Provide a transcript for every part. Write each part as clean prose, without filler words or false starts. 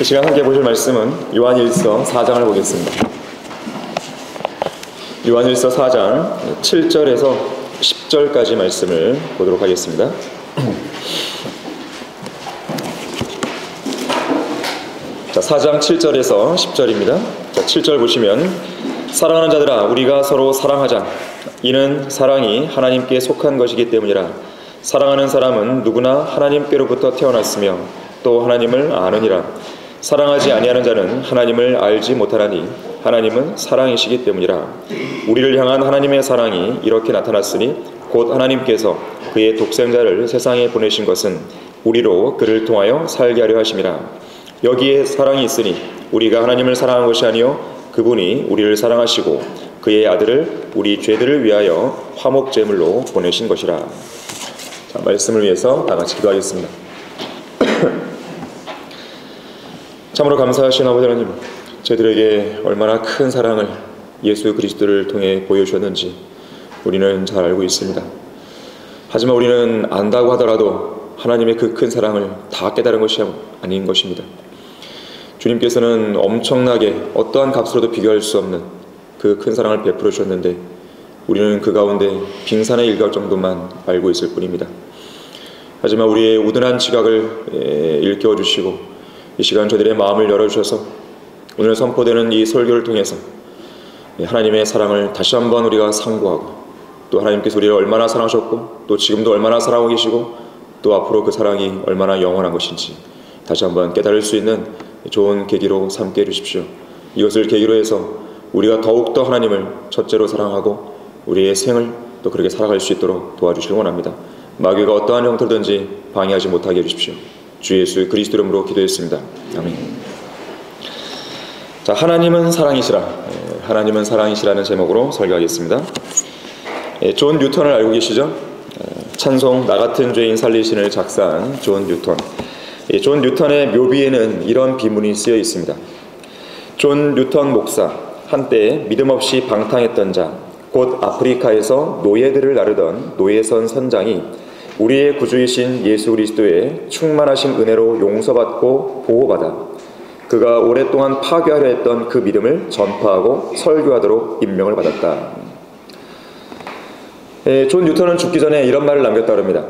이 시간 함께 보실 말씀은 요한일서 4장을 보겠습니다. 요한일서 4장 7절에서 10절까지 말씀을 보도록 하겠습니다. 자, 4장 7절에서 10절입니다. 자, 7절 보시면 사랑하는 자들아 우리가 서로 사랑하자. 이는 사랑이 하나님께 속한 것이기 때문이라. 사랑하는 사람은 누구나 하나님께로부터 태어났으며 또 하나님을 아느니라. 사랑하지 아니하는 자는 하나님을 알지 못하나니 하나님은 사랑이시기 때문이라. 우리를 향한 하나님의 사랑이 이렇게 나타났으니 곧 하나님께서 그의 독생자를 세상에 보내신 것은 우리로 그를 통하여 살게 하려 하심이라. 여기에 사랑이 있으니 우리가 하나님을 사랑한 것이 아니요 그분이 우리를 사랑하시고 그의 아들을 우리 죄들을 위하여 화목제물로 보내신 것이라. 자, 말씀을 위해서 다 같이 기도하겠습니다. 참으로 감사하신 아버지 하나님, 저희들에게 얼마나 큰 사랑을 예수 그리스도를 통해 보여주셨는지 우리는 잘 알고 있습니다. 하지만 우리는 안다고 하더라도 하나님의 그 큰 사랑을 다 깨달은 것이 아닌 것입니다. 주님께서는 엄청나게 어떠한 값으로도 비교할 수 없는 그 큰 사랑을 베풀어 주셨는데 우리는 그 가운데 빙산의 일각 정도만 알고 있을 뿐입니다. 하지만 우리의 우둔한 지각을 일깨워 주시고 이 시간 저들의 마음을 열어주셔서 오늘 선포되는 이 설교를 통해서 하나님의 사랑을 다시 한번 우리가 상고하고 또 하나님께서 우리를 얼마나 사랑하셨고 또 지금도 얼마나 사랑하고 계시고 또 앞으로 그 사랑이 얼마나 영원한 것인지 다시 한번 깨달을 수 있는 좋은 계기로 삼게 해주십시오. 이것을 계기로 해서 우리가 더욱더 하나님을 첫째로 사랑하고 우리의 생을 또 그렇게 살아갈 수 있도록 도와주시길 원합니다. 마귀가 어떠한 형태든지 방해하지 못하게 해주십시오. 주 예수 그리스도 이름으로 기도했습니다. 아멘. 자, 하나님은 사랑이시라. 하나님은 사랑이시라는 제목으로 설교하겠습니다. 존 뉴턴을 알고 계시죠? 찬송 나 같은 죄인 살리신을 작사한 존 뉴턴. 존 뉴턴의 묘비에는 이런 비문이 쓰여 있습니다. 존 뉴턴 목사, 한때 믿음 없이 방탕했던 자, 곧 아프리카에서 노예들을 나르던 노예선 선장이 우리의 구주이신 예수 그리스도의 충만하신 은혜로 용서받고 보호받아 그가 오랫동안 파괴하려 했던 그 믿음을 전파하고 설교하도록 임명을 받았다. 존 뉴턴은 죽기 전에 이런 말을 남겼다고 합니다.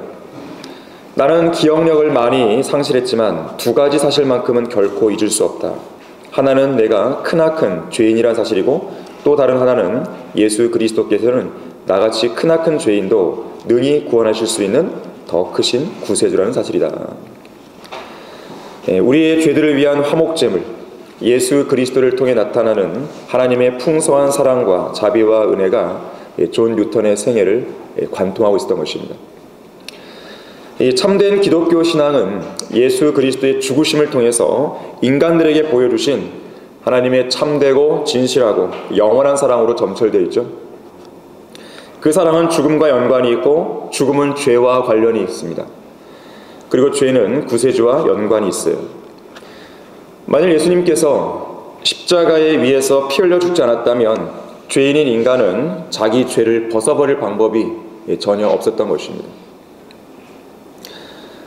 나는 기억력을 많이 상실했지만 두 가지 사실만큼은 결코 잊을 수 없다. 하나는 내가 크나큰 죄인이란 사실이고 또 다른 하나는 예수 그리스도께서는 나같이 크나큰 죄인도 능히 구원하실 수 있는 더 크신 구세주라는 사실이다. 우리의 죄들을 위한 화목제물, 예수 그리스도를 통해 나타나는 하나님의 풍성한 사랑과 자비와 은혜가 존 뉴턴의 생애를 관통하고 있었던 것입니다. 참된 기독교 신앙은 예수 그리스도의 죽으심을 통해서 인간들에게 보여주신 하나님의 참되고 진실하고 영원한 사랑으로 점철되어 있죠. 그 사랑은 죽음과 연관이 있고 죽음은 죄와 관련이 있습니다. 그리고 죄는 구세주와 연관이 있어요. 만일 예수님께서 십자가에 위에서 피 흘려 죽지 않았다면 죄인인 인간은 자기 죄를 벗어버릴 방법이 전혀 없었던 것입니다.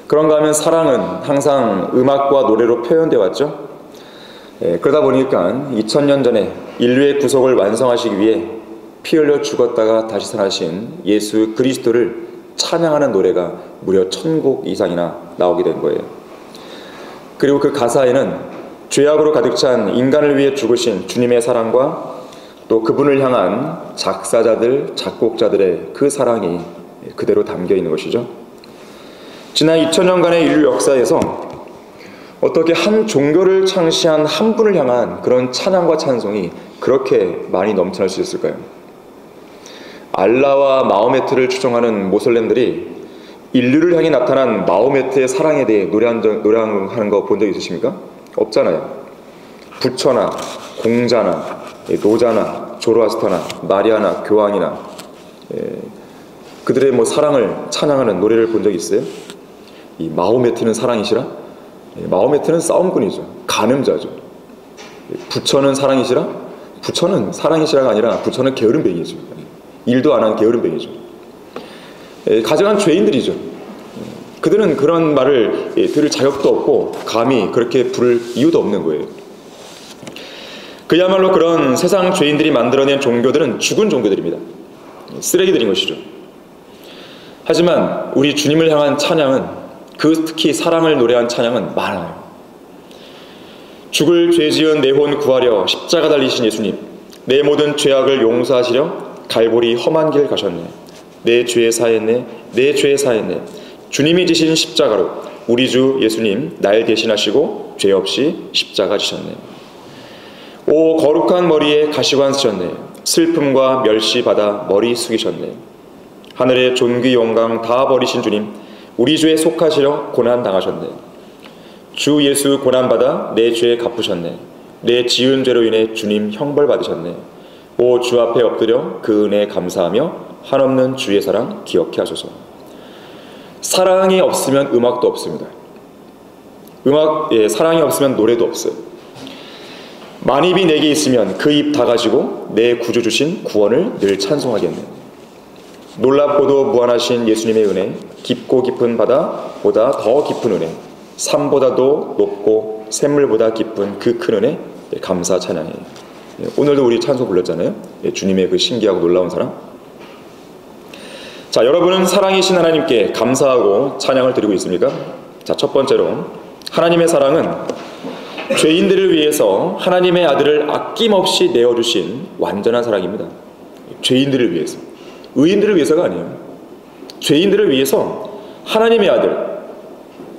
그런가 하면 사랑은 항상 음악과 노래로 표현되어 왔죠. 그러다 보니까 2000년 전에 인류의 구속을 완성하시기 위해 피 흘려 죽었다가 다시 살아신 예수 그리스도를 찬양하는 노래가 무려 1000곡 이상이나 나오게 된 거예요. 그리고 그 가사에는 죄악으로 가득 찬 인간을 위해 죽으신 주님의 사랑과 또 그분을 향한 작사자들, 작곡자들의 그 사랑이 그대로 담겨 있는 것이죠. 지난 2000년간의 인류 역사에서 어떻게 한 종교를 창시한 한 분을 향한 그런 찬양과 찬송이 그렇게 많이 넘쳐날 수 있을까요? 알라와 마호메트를 추종하는 모슬렘들이 인류를 향해 나타난 마호메트의 사랑에 대해 노래하는 거 본 적 있으십니까? 없잖아요. 부처나 공자나 노자나 조로아스터나 마리아나 교황이나 그들의 사랑을 찬양하는 노래를 본 적 있어요? 이 마호메트는 사랑이시라? 마호메트는 싸움꾼이죠. 간음자죠. 부처는 사랑이시라? 부처는 사랑이시라가 아니라 부처는 게으름뱅이죠. 일도 안 한 게으름뱅이죠. 가증한 죄인들이죠. 그들은 그런 말을 들을 자격도 없고 감히 그렇게 부를 이유도 없는 거예요. 그야말로 그런 세상 죄인들이 만들어낸 종교들은 죽은 종교들입니다. 쓰레기들인 것이죠. 하지만 우리 주님을 향한 찬양은, 특히 사랑을 노래한 찬양은 많아요. 죽을 죄 지은 내 혼 구하려 십자가 달리신 예수님, 내 모든 죄악을 용서하시려 갈보리 험한 길 가셨네. 내 죄 사했네, 내 죄 사했네. 주님이 지신 십자가로 우리 주 예수님 날 대신하시고 죄 없이 십자가 지셨네. 오 거룩한 머리에 가시관 쓰셨네. 슬픔과 멸시 받아 머리 숙이셨네. 하늘의 존귀 영광 다 버리신 주님, 우리 주에 속하시려 고난 당하셨네. 주 예수 고난 받아 내 죄 갚으셨네. 내 지은 죄로 인해 주님 형벌 받으셨네. 오 주 앞에 엎드려 그 은혜 감사하며 한없는 주의 사랑 기억해 하소서. 사랑이 없으면 음악도 없습니다. 사랑이 없으면 노래도 없어요. 만입이 내게 있으면 그 입 다 가지고 내 구주 주신 구원을 늘 찬송하겠네. 놀랍고도 무한하신 예수님의 은혜, 깊고 깊은 바다보다 더 깊은 은혜, 산보다도 높고 샘물보다 깊은 그 큰 은혜, 감사 찬양해. 오늘도 우리 찬송 불렀잖아요. 주님의 그 신기하고 놀라운 사랑. 자, 여러분은 사랑이신 하나님께 감사하고 찬양을 드리고 있습니까? 자, 첫 번째로 하나님의 사랑은 죄인들을 위해서 하나님의 아들을 아낌없이 내어주신 완전한 사랑입니다. 죄인들을 위해서, 의인들을 위해서가 아니에요. 죄인들을 위해서 하나님의 아들,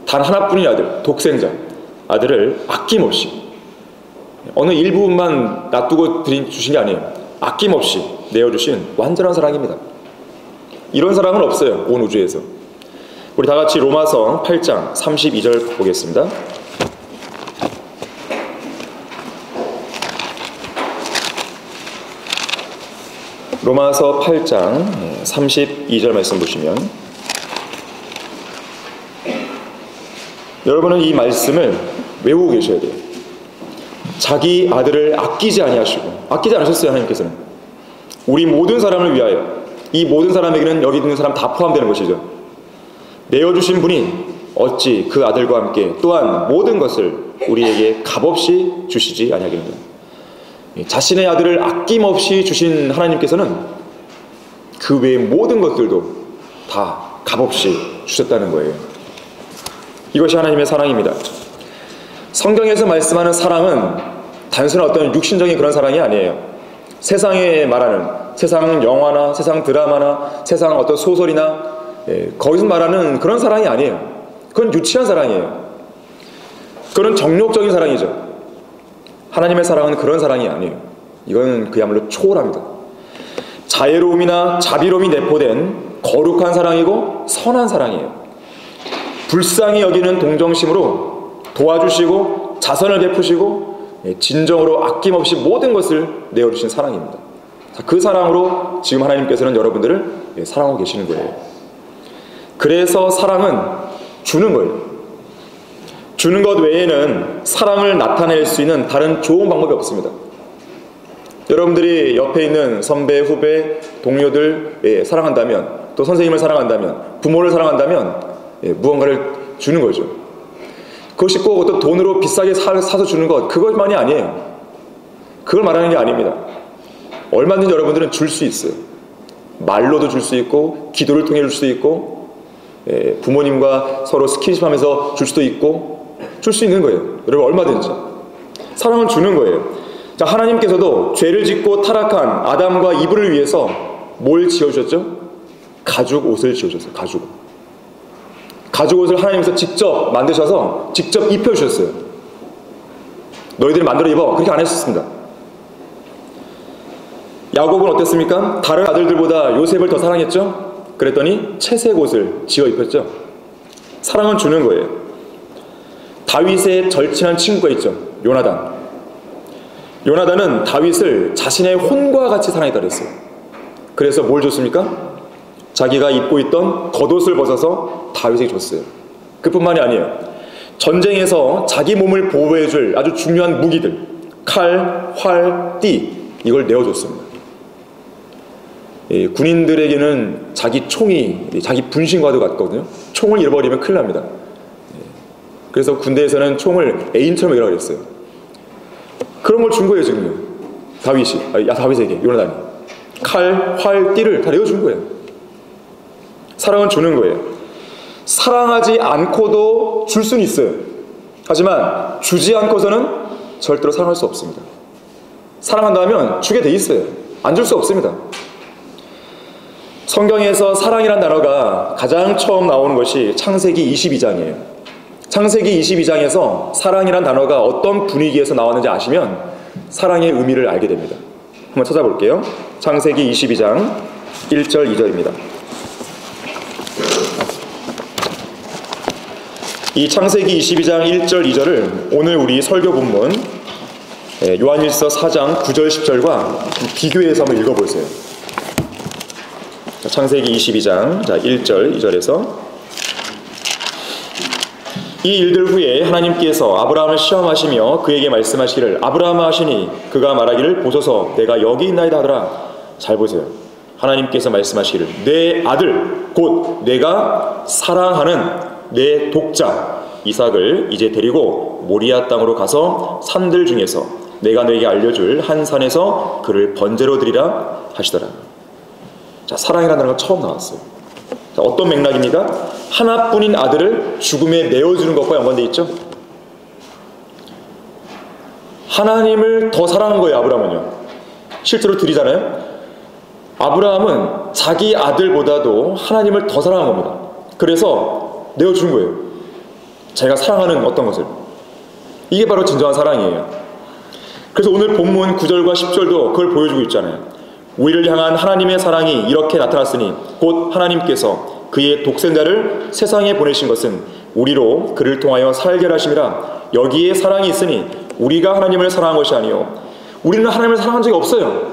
단 하나뿐인 아들, 독생자 아들을 아낌없이, 어느 일부분만 놔두고 주신 게 아니에요. 아낌없이 내어주신 완전한 사랑입니다. 이런 사랑은 없어요, 온 우주에서. 우리 다 같이 로마서 8장 32절 보겠습니다. 로마서 8장 32절 말씀 보시면, 여러분은 이 말씀을 외우고 계셔야 돼요. 자기 아들을 아끼지 않으셨어요. 하나님께서는 우리 모든 사람을 위하여, 이 모든 사람에게는 여기 있는 사람 다 포함되는 것이죠. 내어주신 분이 어찌 그 아들과 함께 또한 모든 것을 우리에게 값없이 주시지 아니하겠느냐. 자신의 아들을 아낌없이 주신 하나님께서는 그 외의 모든 것들도 다 값없이 주셨다는 거예요. 이것이 하나님의 사랑입니다. 성경에서 말씀하는 사랑은 단순한 어떤 육신적인 그런 사랑이 아니에요. 세상에 말하는, 세상 영화나 세상 드라마나 세상 어떤 소설이나 거기서 말하는 그런 사랑이 아니에요. 그건 유치한 사랑이에요. 그건 정욕적인 사랑이죠. 하나님의 사랑은 그런 사랑이 아니에요. 이건 그야말로 초월합니다. 자애로움이나 자비로움이 내포된 거룩한 사랑이고 선한 사랑이에요. 불쌍히 여기는 동정심으로 도와주시고 자선을 베푸시고 진정으로 아낌없이 모든 것을 내어주신 사랑입니다. 그 사랑으로 지금 하나님께서는 여러분들을 사랑하고 계시는 거예요. 그래서 사랑은 주는 거예요. 주는 것 외에는 사랑을 나타낼 수 있는 다른 좋은 방법이 없습니다. 여러분들이 옆에 있는 선배, 후배, 동료들 사랑한다면, 또 선생님을 사랑한다면, 부모를 사랑한다면 무언가를 주는 거죠. 그것이 꼭 어떤 돈으로 비싸게 사서 주는 것, 그것만이 아니에요. 그걸 말하는 게 아닙니다. 얼마든지 여러분들은 줄 수 있어요. 말로도 줄 수 있고, 기도를 통해 줄 수 있고, 부모님과 서로 스킨십하면서 줄 수도 있고, 줄 수 있는 거예요. 여러분, 얼마든지 사랑은 주는 거예요. 자, 하나님께서도 죄를 짓고 타락한 아담과 이브를 위해서 뭘 지어주셨죠? 가죽 옷을 지어주셨어요. 가죽 옷을 하나님께서 직접 만드셔서 직접 입혀주셨어요. 너희들이 만들어 입어, 그렇게 안 하셨습니다. 야곱은 어땠습니까? 다른 아들들보다 요셉을 더 사랑했죠? 그랬더니 채색 옷을 지어 입혔죠. 사랑은 주는 거예요. 다윗의 절친한 친구가 있죠. 요나단은 다윗을 자신의 혼과 같이 사랑했다 그랬어요. 그래서 뭘 줬습니까? 자기가 입고 있던 겉옷을 벗어서 다윗에게 줬어요. 그뿐만이 아니에요. 전쟁에서 자기 몸을 보호해줄 아주 중요한 무기들, 칼, 활, 띠, 이걸 내어줬습니다. 군인들에게는 자기 총이 자기 분신과도 같거든요. 총을 잃어버리면 큰일 납니다. 그래서 군대에서는 총을 애인처럼 이라고 그랬어요. 그런 걸 준 거예요, 지금요. 다윗에게, 요나단이. 칼, 활, 띠를 다 내어준 거예요. 사랑은 주는 거예요. 사랑하지 않고도 줄 수는 있어요. 하지만 주지 않고서는 절대로 사랑할 수 없습니다. 사랑한다면 주게 돼 있어요. 안 줄 수 없습니다. 성경에서 사랑이란 단어가 가장 처음 나오는 것이 창세기 22장이에요. 창세기 22장에서 사랑이란 단어가 어떤 분위기에서 나왔는지 아시면 사랑의 의미를 알게 됩니다. 한번 찾아볼게요. 창세기 22장 1절 2절입니다. 이 창세기 22장 1절 2절을 오늘 우리 설교 본문 요한일서 4장 9절 10절과 비교해서 한번 읽어보세요. 창세기 22장 1절 2절에서 이 일들 후에 하나님께서 아브라함을 시험하시며 그에게 말씀하시기를 아브라함아 하시니 그가 말하기를 보소서 내가 여기 있나이다 하더라. 잘 보세요. 하나님께서 말씀하시기를 내 아들 곧 내가 사랑하는 내 독자 이삭을 이제 데리고 모리아 땅으로 가서 산들 중에서 내가 너에게 알려줄 한 산에서 그를 번제로 드리라 하시더라. 자, 사랑이라는 단어가 처음 나왔어요. 자, 어떤 맥락입니까? 하나뿐인 아들을 죽음에 내어주는 것과 연관되어 있죠. 하나님을 더 사랑한 거예요. 아브라함은요. 실제로 드리잖아요. 아브라함은 자기 아들보다도 하나님을 더 사랑한 겁니다. 그래서 내어준 거예요. 자기가 사랑하는 어떤 것을. 이게 바로 진정한 사랑이에요. 그래서 오늘 본문 9절과 10절도 그걸 보여주고 있잖아요. 우리를 향한 하나님의 사랑이 이렇게 나타났으니 곧 하나님께서 그의 독생자를 세상에 보내신 것은 우리로 그를 통하여 살게 하심이라. 여기에 사랑이 있으니 우리가 하나님을 사랑한 것이 아니요 우리는 하나님을 사랑한 적이 없어요.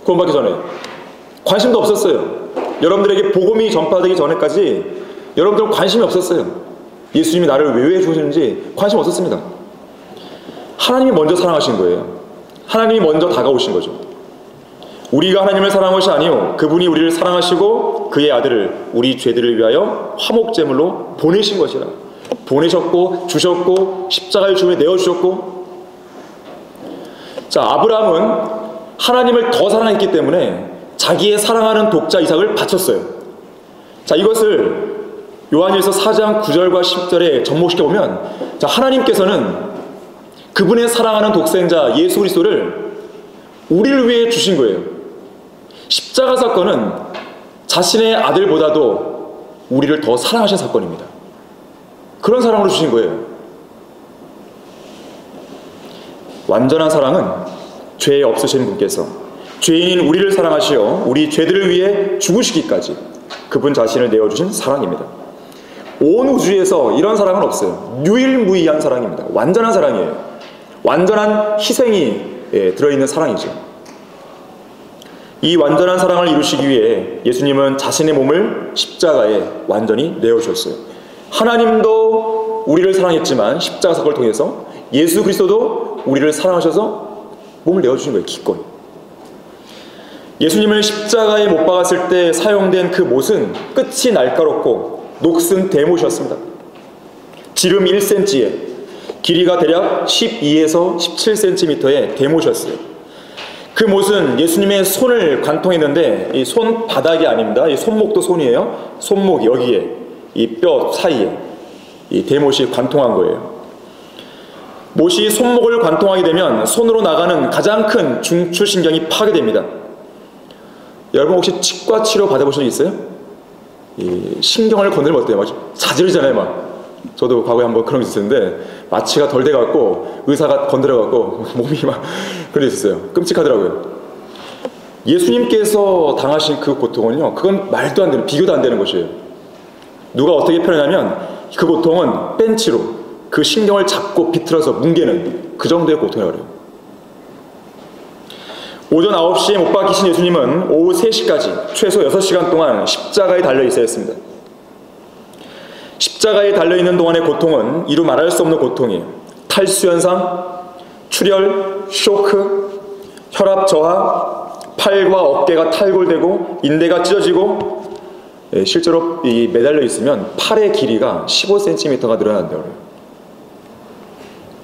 구원받기 전에 관심도 없었어요. 여러분들에게 복음이 전파되기 전에까지 여러분들은 관심이 없었어요. 예수님이 나를 왜 주시는지 관심 없었습니다. 하나님이 먼저 사랑하신 거예요. 하나님이 먼저 다가오신 거죠. 우리가 하나님을 사랑한 것이 아니요 그분이 우리를 사랑하시고 그의 아들을 우리 죄들을 위하여 화목제물로 보내신 것이라. 보내셨고 주셨고 십자가의 죽음에 내어주셨고. 자, 아브라함은 하나님을 더 사랑했기 때문에 자기의 사랑하는 독자 이삭을 바쳤어요. 자, 이것을 요한일서 4장 9절과 10절에 접목시켜보면 자, 하나님께서는 그분의 사랑하는 독생자 예수 그리스도를 우리를 위해 주신 거예요. 십자가 사건은 자신의 아들보다도 우리를 더 사랑하신 사건입니다. 그런 사랑으로 주신 거예요. 완전한 사랑은 죄 없으신 분께서 죄인인 우리를 사랑하시어 우리 죄들을 위해 죽으시기까지 그분 자신을 내어주신 사랑입니다. 온 우주에서 이런 사랑은 없어요. 유일무이한 사랑입니다. 완전한 사랑이에요. 완전한 희생이 들어있는 사랑이죠. 이 완전한 사랑을 이루시기 위해 예수님은 자신의 몸을 십자가에 완전히 내어주셨어요. 하나님도 우리를 사랑했지만 십자가 사건을 통해서 예수 그리스도도 우리를 사랑하셔서 몸을 내어주신 거예요. 기꺼이. 예수님을 십자가에 못 박았을 때 사용된 그 못은 끝이 날카롭고 녹슨 대못이었습니다. 지름 1cm에 길이가 대략 12에서 17cm의 대못이었어요. 그 못은 예수님의 손을 관통했는데 이 손바닥이 아닙니다. 이 손목도 손이에요. 손목 여기에 이 뼈 사이에 이 대못이 관통한 거예요. 못이 손목을 관통하게 되면 손으로 나가는 가장 큰 중추신경이 파괴됩니다. 여러분 혹시 치과 치료 받아보신 적 있어요? 이 신경을 건드리면 어때요? 막 자지르잖아요. 막 저도 과거에 한번 그런 게 있었는데 마취가 덜 돼갖고 의사가 건드려갖고 몸이 막 그런 게 있었어요. 끔찍하더라고요. 예수님께서 당하신 그 고통은요, 그건 말도 안 되는, 비교도 안 되는 것이에요. 누가 어떻게 표현하냐면 그 고통은 벤치로 그 신경을 잡고 비틀어서 뭉개는 그 정도의 고통이라고 그래요. 오전 9시에 못 박히신 예수님은 오후 3시까지 최소 6시간 동안 십자가에 달려 있어야 했습니다. 십자가에 달려있는 동안의 고통은 이루 말할 수 없는 고통이에요. 탈수현상, 출혈, 쇼크, 혈압 저하, 팔과 어깨가 탈골되고 인대가 찢어지고, 실제로 이 매달려 있으면 팔의 길이가 15cm가 늘어난다고 해요.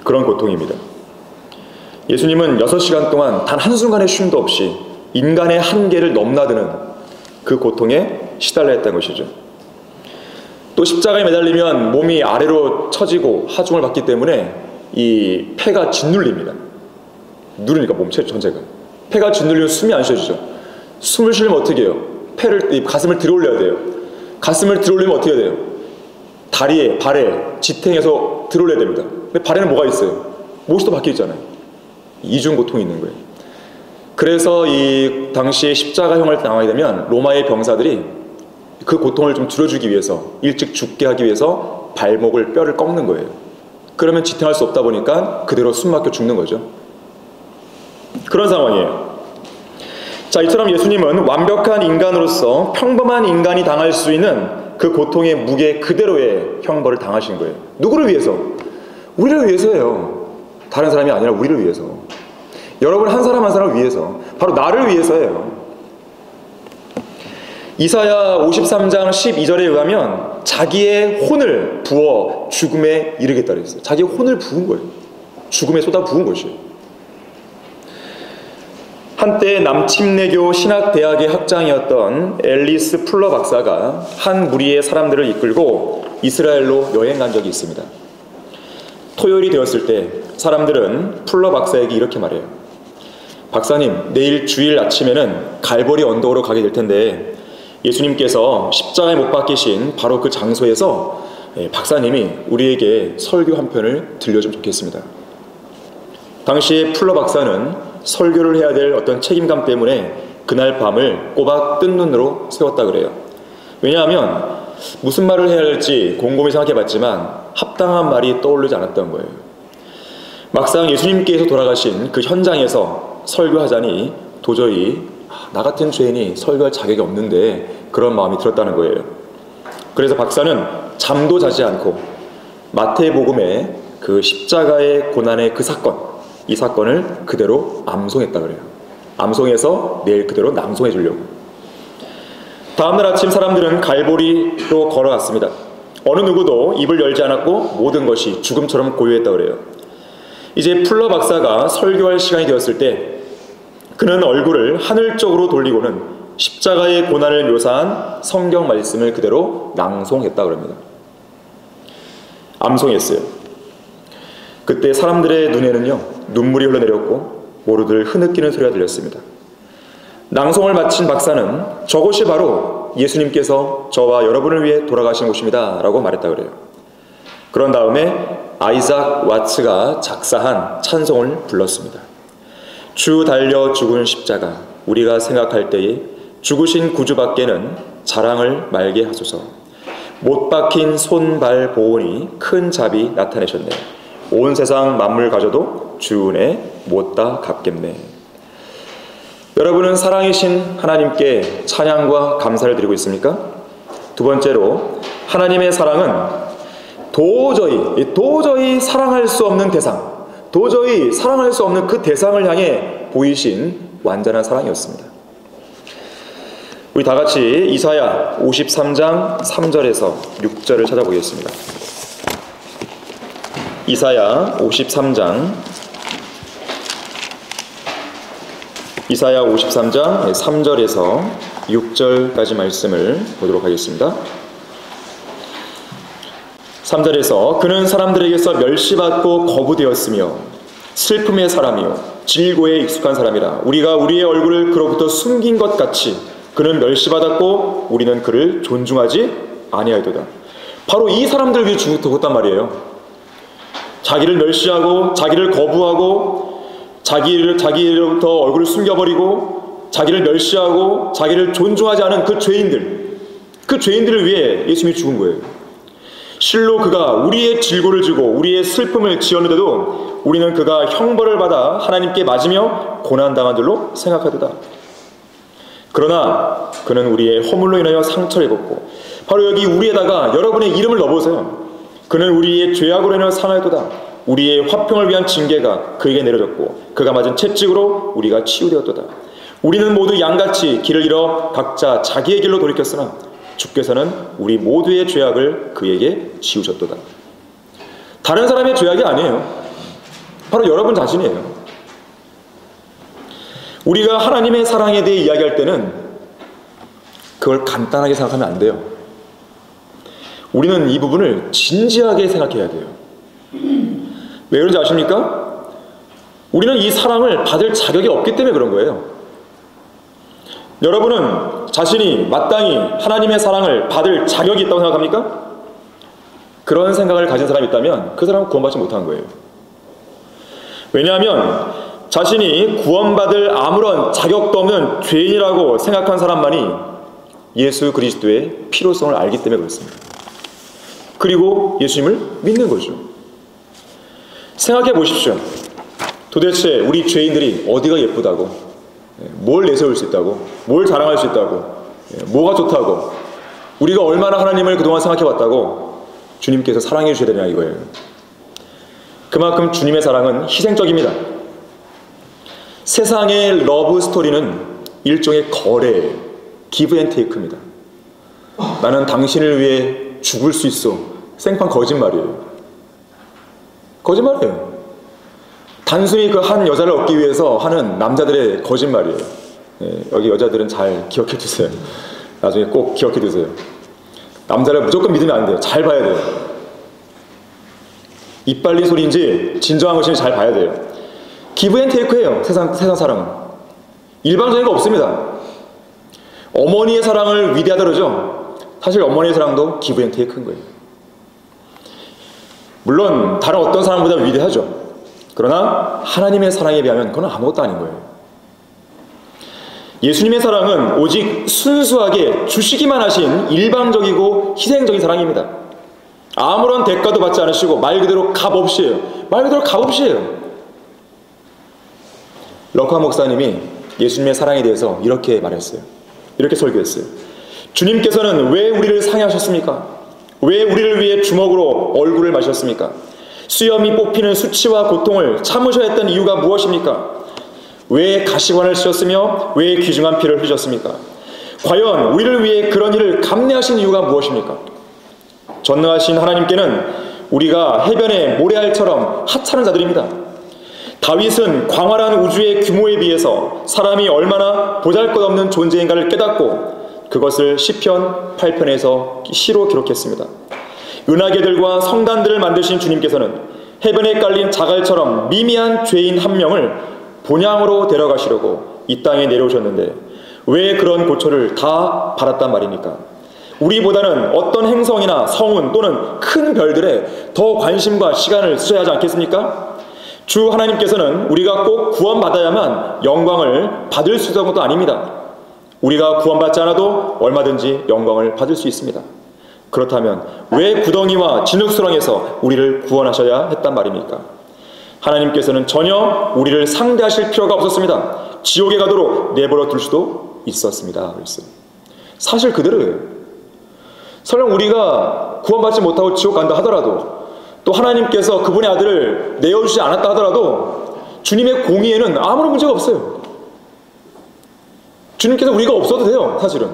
그런 고통입니다. 예수님은 6시간 동안 단 한순간의 쉼도 없이 인간의 한계를 넘나드는 그 고통에 시달려 했다는 것이죠. 또 십자가에 매달리면 몸이 아래로 처지고 하중을 받기 때문에 이 폐가 짓눌립니다. 누르니까 몸체 전체가. 폐가 짓눌리면 숨이 안 쉬어지죠. 숨을 쉬려면 어떻게 해요? 가슴을 들어올려야 돼요. 가슴을 들어올리면 어떻게 해야 돼요? 다리에, 발에, 지탱해서 들어올려야 됩니다. 근데 발에는 뭐가 있어요? 못이 또 박혀 있잖아요. 이중 고통이 있는 거예요. 그래서 이 당시에 십자가형을 당하게 되면 로마의 병사들이 그 고통을 좀 줄여주기 위해서, 일찍 죽게 하기 위해서 발목을, 뼈를 꺾는 거예요. 그러면 지탱할 수 없다 보니까 그대로 숨 막혀 죽는 거죠. 그런 상황이에요. 자, 이처럼 예수님은 완벽한 인간으로서 평범한 인간이 당할 수 있는 그 고통의 무게 그대로의 형벌을 당하신 거예요. 누구를 위해서? 우리를 위해서예요. 다른 사람이 아니라 우리를 위해서. 여러분 한 사람 한 사람을 위해서, 바로 나를 위해서예요. 이사야 53장 12절에 의하면 자기의 혼을 부어 죽음에 이르겠다 그랬어요. 자기의 혼을 부은 거예요. 죽음에 쏟아 부은 것이에요. 한때 남침내교 신학대학의 학장이었던 앨리스 풀러 박사가 한 무리의 사람들을 이끌고 이스라엘로 여행 간 적이 있습니다. 토요일이 되었을 때 사람들은 풀러 박사에게 이렇게 말해요. 박사님, 내일 주일 아침에는 갈보리 언덕으로 가게 될 텐데 예수님께서 십자가에 못 박히신 바로 그 장소에서 박사님이 우리에게 설교 한 편을 들려주면 좋겠습니다. 당시에 풀러 박사는 설교를 해야 될 어떤 책임감 때문에 그날 밤을 꼬박 뜬 눈으로 세웠다 그래요. 왜냐하면 무슨 말을 해야 할지 곰곰이 생각해봤지만 합당한 말이 떠오르지 않았던 거예요. 막상 예수님께서 돌아가신 그 현장에서 설교하자니 도저히 나 같은 죄인이 설교할 자격이 없는데 그런 마음이 들었다는 거예요. 그래서 박사는 잠도 자지 않고 마태복음의 그 십자가의 고난의 그 사건, 이 사건을 그대로 암송했다 그래요. 암송해서 내일 그대로 낭송해 주려고. 다음날 아침 사람들은 갈보리로 걸어갔습니다. 어느 누구도 입을 열지 않았고 모든 것이 죽음처럼 고요했다 그래요. 이제 풀러 박사가 설교할 시간이 되었을 때 그는 얼굴을 하늘 쪽으로 돌리고는 십자가의 고난을 묘사한 성경 말씀을 그대로 낭송했다 그럽니다. 암송했어요. 그때 사람들의 눈에는요 눈물이 흘러내렸고 모두들 흐느끼는 소리가 들렸습니다. 낭송을 마친 박사는 저곳이 바로 예수님께서 저와 여러분을 위해 돌아가신 곳입니다 라고 말했다 그래요. 그런 다음에 아이작 와츠가 작사한 찬송을 불렀습니다. 주 달려 죽은 십자가 우리가 생각할 때에 죽으신 구주밖에는 자랑을 말게 하소서. 못 박힌 손발 보온이 큰 자비 나타내셨네. 온 세상 만물 가져도 주 은혜 못다 갚겠네. 여러분은 사랑이신 하나님께 찬양과 감사를 드리고 있습니까? 두 번째로 하나님의 사랑은 도저히 사랑할 수 없는 대상, 도저히 사랑할 수 없는 그 대상을 향해 보이신 완전한 사랑이었습니다. 우리 다 같이 이사야 53장 3절에서 6절을 찾아보겠습니다. 이사야 53장 3절에서 6절까지 말씀을 보도록 하겠습니다. 3절에서 그는 사람들에게서 멸시받고 거부되었으며 슬픔의 사람이요 질고에 익숙한 사람이라. 우리가 우리의 얼굴을 그로부터 숨긴 것 같이 그는 멸시받았고 우리는 그를 존중하지 아니하였도다. 바로 이 사람들 위해 죽었단 말이에요. 자기를 멸시하고 자기를 거부하고 자기로부터 얼굴을 숨겨버리고 자기를 멸시하고 자기를 존중하지 않은 그 죄인들을 위해 예수님이 죽은 거예요. 실로 그가 우리의 질고를 지고 우리의 슬픔을 지었는데도 우리는 그가 형벌을 받아 하나님께 맞으며 고난당한 줄로 생각하도다. 그러나 그는 우리의 허물로 인하여 상처를 입었고, 바로 여기 우리에다가 여러분의 이름을 넣어보세요. 그는 우리의 죄악으로 인하여 상하였도다. 우리의 화평을 위한 징계가 그에게 내려졌고 그가 맞은 채찍으로 우리가 치유되었도다. 우리는 모두 양같이 길을 잃어 각자 자기의 길로 돌이켰으나 주께서는 우리 모두의 죄악을 그에게 지우셨도다. 다른 사람의 죄악이 아니에요. 바로 여러분 자신이에요. 우리가 하나님의 사랑에 대해 이야기할 때는 그걸 간단하게 생각하면 안 돼요. 우리는 이 부분을 진지하게 생각해야 돼요. 왜 그런지 아십니까? 우리는 이 사랑을 받을 자격이 없기 때문에 그런 거예요. 여러분은 자신이 마땅히 하나님의 사랑을 받을 자격이 있다고 생각합니까? 그런 생각을 가진 사람이 있다면 그 사람은 구원받지 못한 거예요. 왜냐하면 자신이 구원받을 아무런 자격도 없는 죄인이라고 생각한 사람만이 예수 그리스도의 필요성을 알기 때문에 그렇습니다. 그리고 예수님을 믿는 거죠. 생각해 보십시오. 도대체 우리 죄인들이 어디가 예쁘다고, 뭘 내세울 수 있다고, 뭘 자랑할 수 있다고, 뭐가 좋다고, 우리가 얼마나 하나님을 그동안 생각해 왔다고 주님께서 사랑해 주셔야 되냐 이거예요. 그만큼 주님의 사랑은 희생적입니다. 세상의 러브 스토리는 일종의 거래예요. 기브 앤 테이크입니다. 나는 당신을 위해 죽을 수 있어. 생판 거짓말이에요. 거짓말이에요. 단순히 그 한 여자를 얻기 위해서 하는 남자들의 거짓말이에요. 여기 여자들은 잘 기억해 두세요. 나중에 꼭 기억해 두세요. 남자를 무조건 믿으면 안 돼요. 잘 봐야 돼요. 이빨린 소리인지 진정한 것인지 잘 봐야 돼요. 기브 앤 테이크예요. 세상 사랑은 일방적인 거 없습니다. 어머니의 사랑을 위대하다 그러죠. 사실 어머니의 사랑도 기브 앤 테이크인 거예요. 물론 다른 어떤 사랑보다 위대하죠. 그러나 하나님의 사랑에 비하면 그건 아무것도 아닌 거예요. 예수님의 사랑은 오직 순수하게 주시기만 하신 일방적이고 희생적인 사랑입니다. 아무런 대가도 받지 않으시고 말 그대로 값없이에요. 말 그대로 값없이에요. 럭하 목사님이 예수님의 사랑에 대해서 이렇게 말했어요. 이렇게 설교했어요. 주님께서는 왜 우리를 상해하셨습니까? 왜 우리를 위해 주먹으로 얼굴을 마셨습니까? 수염이 뽑히는 수치와 고통을 참으셔야 했던 이유가 무엇입니까? 왜 가시관을 쓰셨으며 왜 귀중한 피를 흘리셨습니까? 과연 우리를 위해 그런 일을 감내하신 이유가 무엇입니까? 전능하신 하나님께는 우리가 해변의 모래알처럼 하찮은 자들입니다. 다윗은 광활한 우주의 규모에 비해서 사람이 얼마나 보잘것없는 존재인가를 깨닫고 그것을 시편 8편에서 시로 기록했습니다. 은하계들과 성단들을 만드신 주님께서는 해변에 깔린 자갈처럼 미미한 죄인 한 명을 본향으로 데려가시려고 이 땅에 내려오셨는데 왜 그런 고초를 다 받았단 말입니까? 우리보다는 어떤 행성이나 성운 또는 큰 별들에 더 관심과 시간을 쓰셔야 하지 않겠습니까? 주 하나님께서는 우리가 꼭 구원받아야만 영광을 받을 수 있는 것도 아닙니다. 우리가 구원받지 않아도 얼마든지 영광을 받을 수 있습니다. 그렇다면 왜 구덩이와 진흙수렁에서 우리를 구원하셔야 했단 말입니까? 하나님께서는 전혀 우리를 상대하실 필요가 없었습니다. 지옥에 가도록 내버려 둘 수도 있었습니다. 그랬어요. 사실 그대로예요. 설령 우리가 구원받지 못하고 지옥 간다 하더라도 또 하나님께서 그분의 아들을 내어주지 않았다 하더라도 주님의 공의에는 아무런 문제가 없어요. 주님께서 우리가 없어도 돼요. 사실은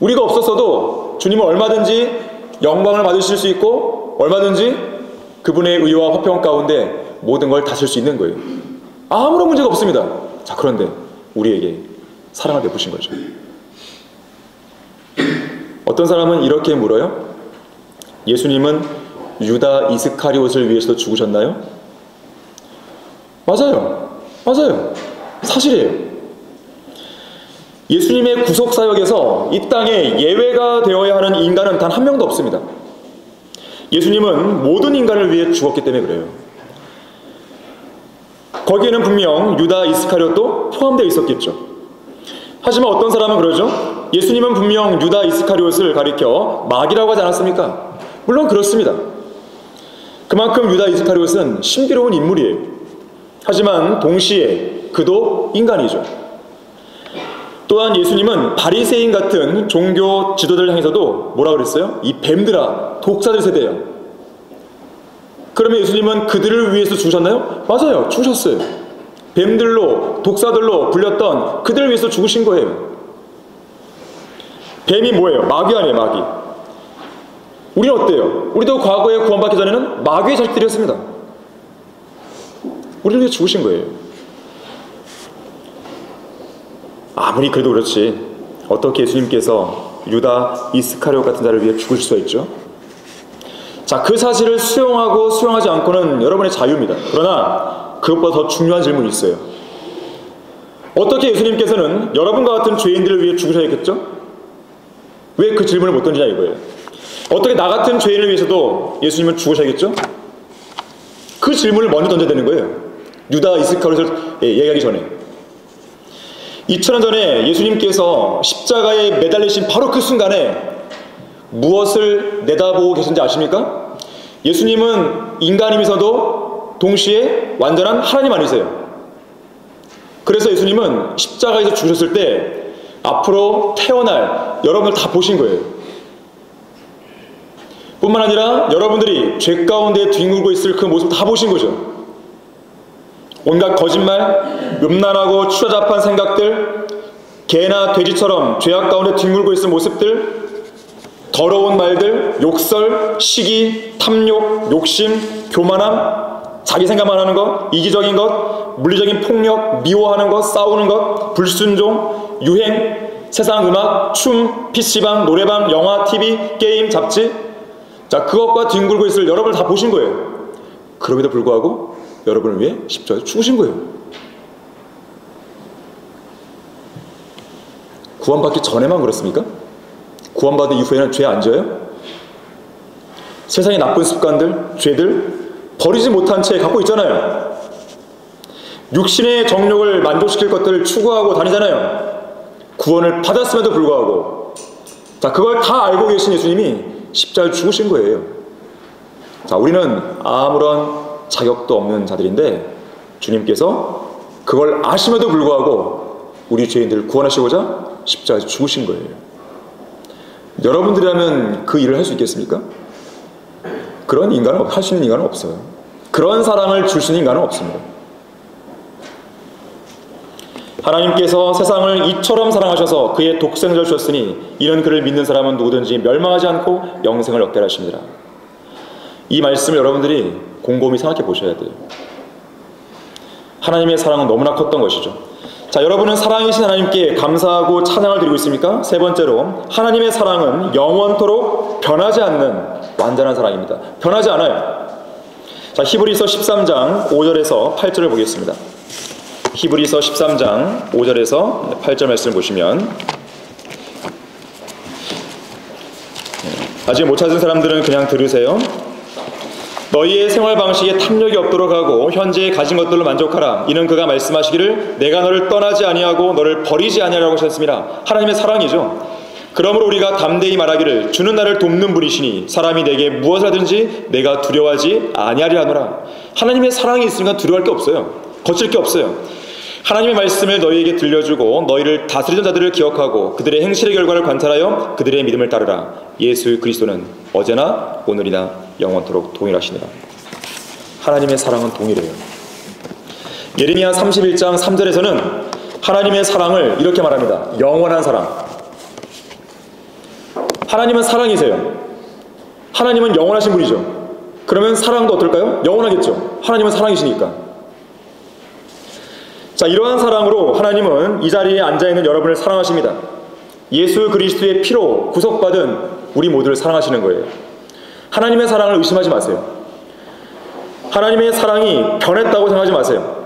우리가 없었어도 주님은 얼마든지 영광을 받으실 수 있고 얼마든지 그분의 의와 화평 가운데 모든 걸 다스릴 수 있는 거예요. 아무런 문제가 없습니다. 자, 그런데 우리에게 사랑을 베푸신 거죠. 어떤 사람은 이렇게 물어요. 예수님은 유다 이스카리옷을 위해서 죽으셨나요? 맞아요. 맞아요. 사실이에요. 예수님의 구속사역에서 이 땅에 예외가 되어야 하는 인간은 단 한 명도 없습니다. 예수님은 모든 인간을 위해 죽었기 때문에 그래요. 거기에는 분명 유다 이스카리옷도 포함되어 있었겠죠. 하지만 어떤 사람은 그러죠. 예수님은 분명 유다 이스카리옷을 가리켜 마귀라고 하지 않았습니까? 물론 그렇습니다. 그만큼 유다 이스카리옷은 신비로운 인물이에요. 하지만 동시에 그도 인간이죠. 또한 예수님은 바리새인 같은 종교 지도자를 향해서도 뭐라 그랬어요? 이 뱀들아, 독사들 세대예요. 그러면 예수님은 그들을 위해서 죽으셨나요? 맞아요. 죽으셨어요. 뱀들로, 독사들로 불렸던 그들을 위해서 죽으신 거예요. 뱀이 뭐예요? 마귀 아니에요, 마귀. 우리는 어때요? 우리도 과거에 구원받기 전에는 마귀의 자식들이었습니다. 우리를 위해 죽으신 거예요. 아무리 그래도 그렇지, 어떻게 예수님께서 유다 이스카리옷 같은 자를 위해 죽으실 수가 있죠? 자, 그 사실을 수용하고 수용하지 않고는 여러분의 자유입니다. 그러나 그것보다 더 중요한 질문이 있어요. 어떻게 예수님께서는 여러분과 같은 죄인들을 위해 죽으셔야겠죠? 왜 그 질문을 못 던지냐 이거예요. 어떻게 나 같은 죄인을 위해서도 예수님은 죽으셔야겠죠? 그 질문을 먼저 던져야 되는 거예요. 유다 이스카리ot을 얘기하기 전에. 2000년 전에 예수님께서 십자가에 매달리신 바로 그 순간에 무엇을 내다보고 계신지 아십니까? 예수님은 인간이면서도 동시에 완전한 하나님 아니세요. 그래서 예수님은 십자가에서 죽으셨을 때 앞으로 태어날 여러분을 다 보신 거예요. 뿐만 아니라 여러분들이 죄 가운데 뒹굴고 있을 그 모습 다 보신 거죠. 온갖 거짓말, 음란하고 추잡한 생각들, 개나 돼지처럼 죄악 가운데 뒹굴고 있을 모습들, 더러운 말들, 욕설, 시기, 탐욕, 욕심, 교만함, 자기 생각만 하는 것, 이기적인 것, 물리적인 폭력, 미워하는 것, 싸우는 것, 불순종, 유행, 세상 음악, 춤, PC방, 노래방, 영화, TV, 게임, 잡지. 자, 그것과 뒹굴고 있을 여러분을 다 보신 거예요. 그럼에도 불구하고 여러분을 위해 십자가에 죽으신 거예요. 구원받기 전에만 그렇습니까? 구원받은 이후에는 죄 안 져요? 세상의 나쁜 습관들, 죄들 버리지 못한 채 갖고 있잖아요. 육신의 정욕을 만족시킬 것들을 추구하고 다니잖아요. 구원을 받았음에도 불구하고. 자, 그걸 다 알고 계신 예수님이 십자가에 죽으신 거예요. 자, 우리는 아무런 자격도 없는 자들인데 주님께서 그걸 아심에도 불구하고 우리 죄인들을 구원하시고자 십자가에 죽으신 거예요. 여러분들이라면 그 일을 할 수 있겠습니까? 그런 인간은 할 수 있는 인간은 없어요. 그런 사랑을 줄 수 있는 인간은 없습니다. 하나님께서 세상을 이처럼 사랑하셔서 그의 독생자를 주셨으니 이런 그를 믿는 사람은 누구든지 멸망하지 않고 영생을 얻게 하십니다. 이 말씀을 여러분들이 곰곰이 생각해 보셔야 돼요. 하나님의 사랑은 너무나 컸던 것이죠. 자, 여러분은 사랑이신 하나님께 감사하고 찬양을 드리고 있습니까? 세 번째로, 하나님의 사랑은 영원토록 변하지 않는 완전한 사랑입니다. 변하지 않아요. 자, 히브리서 13장 5절에서 8절을 보겠습니다. 히브리서 13장 5절에서 8절 말씀을 보시면, 아직 못 찾은 사람들은 그냥 들으세요. 너희의 생활 방식에 탐욕이 없도록 하고 현재 가진 것들로 만족하라. 이는 그가 말씀하시기를 내가 너를 떠나지 아니하고 너를 버리지 아니하라고 하셨습니다. 하나님의 사랑이죠. 그러므로 우리가 담대히 말하기를 주는 나를 돕는 분이시니 사람이 내게 무엇을 하든지 내가 두려워하지 아니하리 하노라. 하나님의 사랑이 있으니까 두려워할 게 없어요. 거칠 게 없어요. 하나님의 말씀을 너희에게 들려주고 너희를 다스리던 자들을 기억하고 그들의 행실의 결과를 관찰하여 그들의 믿음을 따르라. 예수 그리스도는 어제나 오늘이나 영원토록 동일하시니라. 하나님의 사랑은 동일해요. 예레미야 31장 3절에서는 하나님의 사랑을 이렇게 말합니다. 영원한 사랑. 하나님은 사랑이세요. 하나님은 영원하신 분이죠. 그러면 사랑도 어떨까요? 영원하겠죠. 하나님은 사랑이시니까. 자, 이러한 사랑으로 하나님은 이 자리에 앉아있는 여러분을 사랑하십니다. 예수 그리스도의 피로 구속받은 우리 모두를 사랑하시는 거예요. 하나님의 사랑을 의심하지 마세요. 하나님의 사랑이 변했다고 생각하지 마세요.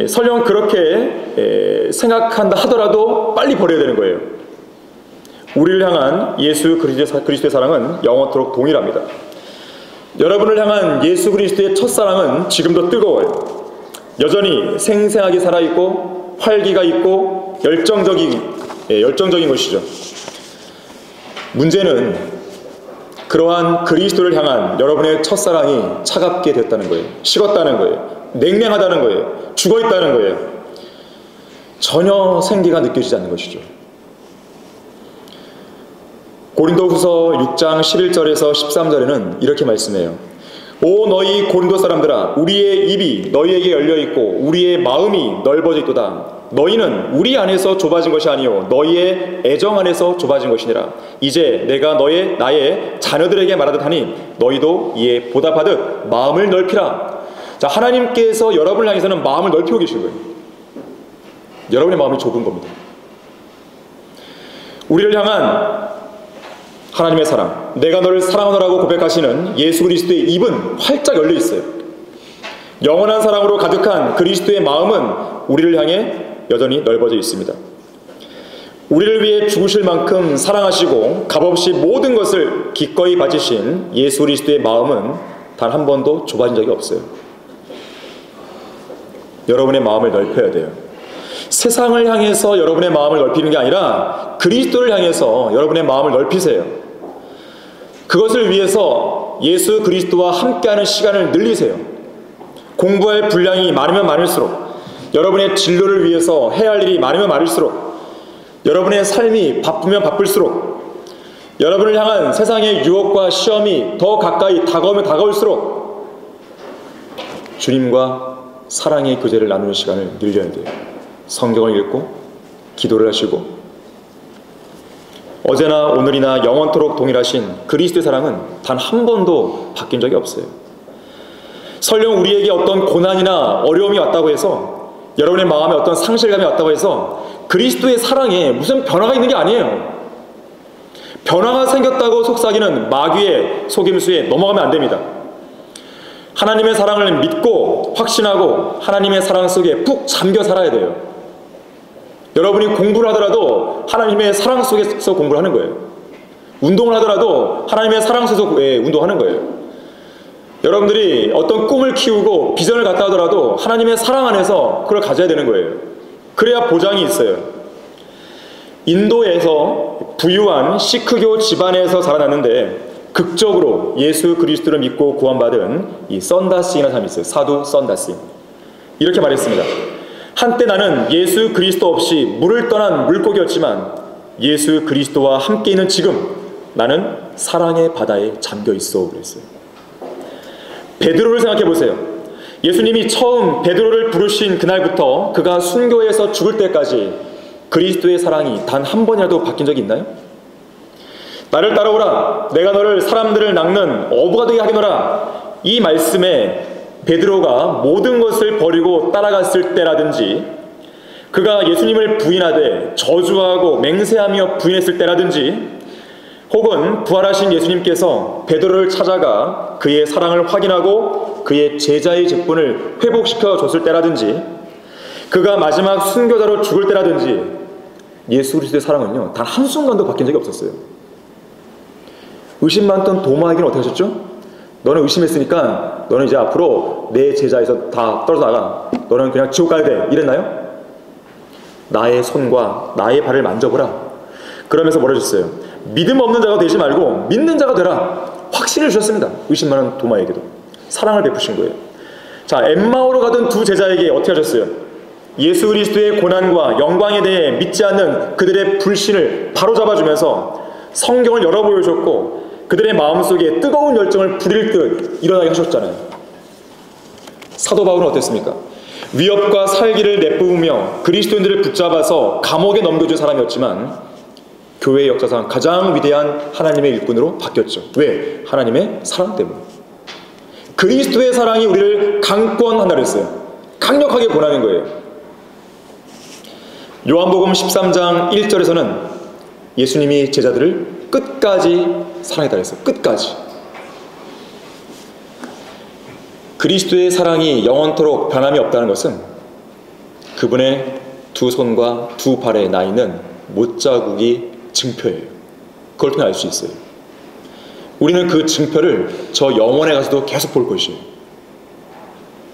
설령 그렇게 생각한다 하더라도 빨리 버려야 되는 거예요. 우리를 향한 예수 그리스도의 사랑은 영원토록 동일합니다. 여러분을 향한 예수 그리스도의 첫사랑은 지금도 뜨거워요. 여전히 생생하게 살아있고 활기가 있고 열정적인 것이죠. 문제는 그러한 그리스도를 향한 여러분의 첫사랑이 차갑게 됐다는 거예요. 식었다는 거예요. 냉랭하다는 거예요. 죽어있다는 거예요. 전혀 생기가 느껴지지 않는 것이죠. 고린도후서 6장 11절에서 13절에는 이렇게 말씀해요. 오 너희 고린도 사람들아, 우리의 입이 너희에게 열려있고 우리의 마음이 넓어져 있도다. 너희는 우리 안에서 좁아진 것이 아니요 너희의 애정 안에서 좁아진 것이니라. 이제 내가 나의 자녀들에게 말하듯 하니 너희도 이에 보답하듯 마음을 넓히라. 자, 하나님께서 여러분을 향해서는 마음을 넓히고 계신 거예요. 여러분의 마음이 좁은 겁니다. 우리를 향한 하나님의 사랑, 내가 너를 사랑하노라고 고백하시는 예수 그리스도의 입은 활짝 열려 있어요. 영원한 사랑으로 가득한 그리스도의 마음은 우리를 향해 여전히 넓어져 있습니다. 우리를 위해 죽으실 만큼 사랑하시고 값없이 모든 것을 기꺼이 바치신 예수 그리스도의 마음은 단 한 번도 좁아진 적이 없어요. 여러분의 마음을 넓혀야 돼요. 세상을 향해서 여러분의 마음을 넓히는 게 아니라 그리스도를 향해서 여러분의 마음을 넓히세요. 그것을 위해서 예수 그리스도와 함께하는 시간을 늘리세요. 공부할 분량이 많으면 많을수록, 여러분의 진로를 위해서 해야 할 일이 많으면 많을수록, 여러분의 삶이 바쁘면 바쁠수록, 여러분을 향한 세상의 유혹과 시험이 더 가까이 다가오면 다가올수록 주님과 사랑의 교제를 나누는 시간을 늘려야 돼요. 성경을 읽고 기도를 하시고, 어제나 오늘이나 영원토록 동일하신 그리스도의 사랑은 단 한 번도 바뀐 적이 없어요. 설령 우리에게 어떤 고난이나 어려움이 왔다고 해서, 여러분의 마음에 어떤 상실감이 왔다고 해서 그리스도의 사랑에 무슨 변화가 있는 게 아니에요. 변화가 생겼다고 속삭이는 마귀의 속임수에 넘어가면 안 됩니다. 하나님의 사랑을 믿고 확신하고 하나님의 사랑 속에 푹 잠겨 살아야 돼요. 여러분이 공부를 하더라도 하나님의 사랑 속에서 공부를 하는 거예요. 운동을 하더라도 하나님의 사랑 속에서 운동하는 거예요. 여러분들이 어떤 꿈을 키우고 비전을 갖다 하더라도 하나님의 사랑 안에서 그걸 가져야 되는 거예요. 그래야 보장이 있어요. 인도에서 부유한 시크교 집안에서 자라났는데 극적으로 예수 그리스도를 믿고 구원받은 이 썬다스라는 사람이 있어요. 사도 썬다스. 이렇게 말했습니다. 한때 나는 예수 그리스도 없이 물을 떠난 물고기였지만 예수 그리스도와 함께 있는 지금 나는 사랑의 바다에 잠겨 있어. 그랬어요. 베드로를 생각해 보세요. 예수님이 처음 베드로를 부르신 그날부터 그가 순교해서 죽을 때까지 그리스도의 사랑이 단 한 번이라도 바뀐 적이 있나요? 나를 따라오라. 내가 너를 사람들을 낚는 어부가 되게 하겠노라. 이 말씀에 베드로가 모든 것을 버리고 따라갔을 때라든지, 그가 예수님을 부인하되 저주하고 맹세하며 부인했을 때라든지, 혹은 부활하신 예수님께서 베드로를 찾아가 그의 사랑을 확인하고 그의 제자의 직분을 회복시켜 줬을 때라든지, 그가 마지막 순교자로 죽을 때라든지, 예수 그리스도의 사랑은요 단 한순간도 바뀐 적이 없었어요. 의심 많던 도마에게는 어떻게 하셨죠? 너는 의심했으니까 너는 이제 앞으로 내 제자에서 다 떨어져 나가. 너는 그냥 지옥 가야 돼. 이랬나요? 나의 손과 나의 발을 만져보라. 그러면서 뭐라 하셨어요? 믿음 없는 자가 되지 말고 믿는 자가 되라. 확신을 주셨습니다. 의심 많은 도마에게도. 사랑을 베푸신 거예요. 자, 엠마오로 가던 두 제자에게 어떻게 하셨어요? 예수 그리스도의 고난과 영광에 대해 믿지 않는 그들의 불신을 바로잡아주면서 성경을 열어 보여줬고 그들의 마음속에 뜨거운 열정을 부릴 듯 일어나게 하셨잖아요. 사도 바울은 어땠습니까? 위협과 살기를 내뿜으며 그리스도인들을 붙잡아서 감옥에 넘겨준 사람이었지만 교회의 역사상 가장 위대한 하나님의 일꾼으로 바뀌었죠. 왜? 하나님의 사랑 때문에. 그리스도의 사랑이 우리를 강권한다 그랬어요. 강력하게 권하는 거예요. 요한복음 13장 1절에서는 예수님이 제자들을 끝까지 사랑했다 그랬어요. 끝까지. 그리스도의 사랑이 영원토록 변함이 없다는 것은 그분의 두 손과 두 발에 나 있는 못자국이 증표예요. 그걸 통해 알 수 있어요. 우리는 그 증표를 저 영원에 가서도 계속 볼 것이에요.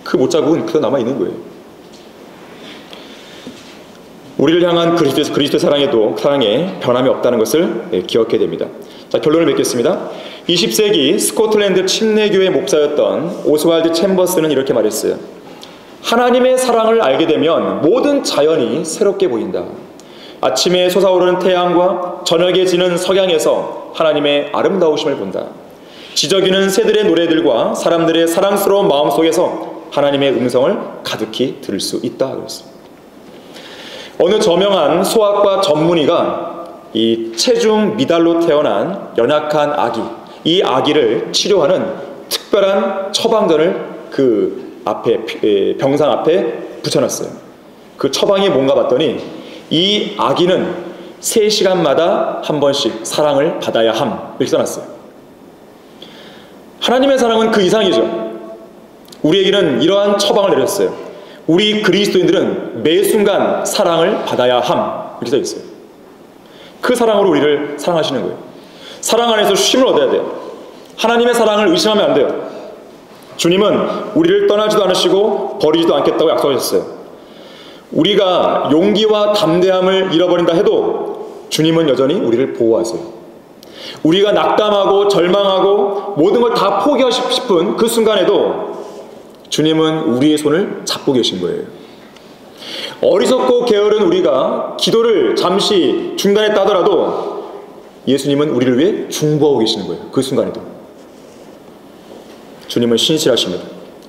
그 못자국은 그대로 남아있는 거예요. 우리를 향한 그리스도의 사랑에 변함이 없다는 것을 기억해야 됩니다. 자, 결론을 맺겠습니다. 20세기 스코틀랜드 침례교회 목사였던 오스왈드 챔버스는 이렇게 말했어요. 하나님의 사랑을 알게 되면 모든 자연이 새롭게 보인다. 아침에 솟아오르는 태양과 저녁에 지는 석양에서 하나님의 아름다우심을 본다. 지저귀는 새들의 노래들과 사람들의 사랑스러운 마음 속에서 하나님의 음성을 가득히 들을 수 있다 그랬습니다. 어느 저명한 소아과 전문의가 이 체중 미달로 태어난 연약한 아기, 이 아기를 치료하는 특별한 처방전을 그 앞에 병상 앞에 붙여놨어요. 그 처방이 뭔가 봤더니 이 아기는 3시간마다 한 번씩 사랑을 받아야 함 이렇게 써놨어요. 하나님의 사랑은 그 이상이죠. 우리에게는 이러한 처방을 내렸어요. 우리 그리스도인들은 매 순간 사랑을 받아야 함 이렇게 써 있어요. 그 사랑으로 우리를 사랑하시는 거예요. 사랑 안에서 쉼을 얻어야 돼요. 하나님의 사랑을 의심하면 안 돼요. 주님은 우리를 떠나지도 않으시고 버리지도 않겠다고 약속하셨어요. 우리가 용기와 담대함을 잃어버린다 해도 주님은 여전히 우리를 보호하세요. 우리가 낙담하고 절망하고 모든 걸 다 포기하고 싶은 그 순간에도 주님은 우리의 손을 잡고 계신 거예요. 어리석고 게으른 우리가 기도를 잠시 중단했다 하더라도 예수님은 우리를 위해 중보하고 계시는 거예요. 그 순간에도. 주님은 신실하십니다.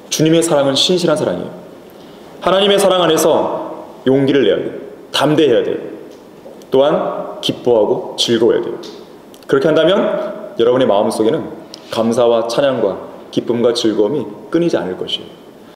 주님의 사랑은 신실한 사랑이에요. 하나님의 사랑 안에서 용기를 내야 돼요. 담대해야 돼요. 또한 기뻐하고 즐거워야 돼요. 그렇게 한다면 여러분의 마음속에는 감사와 찬양과 기쁨과 즐거움이 끊이지 않을 것이에요.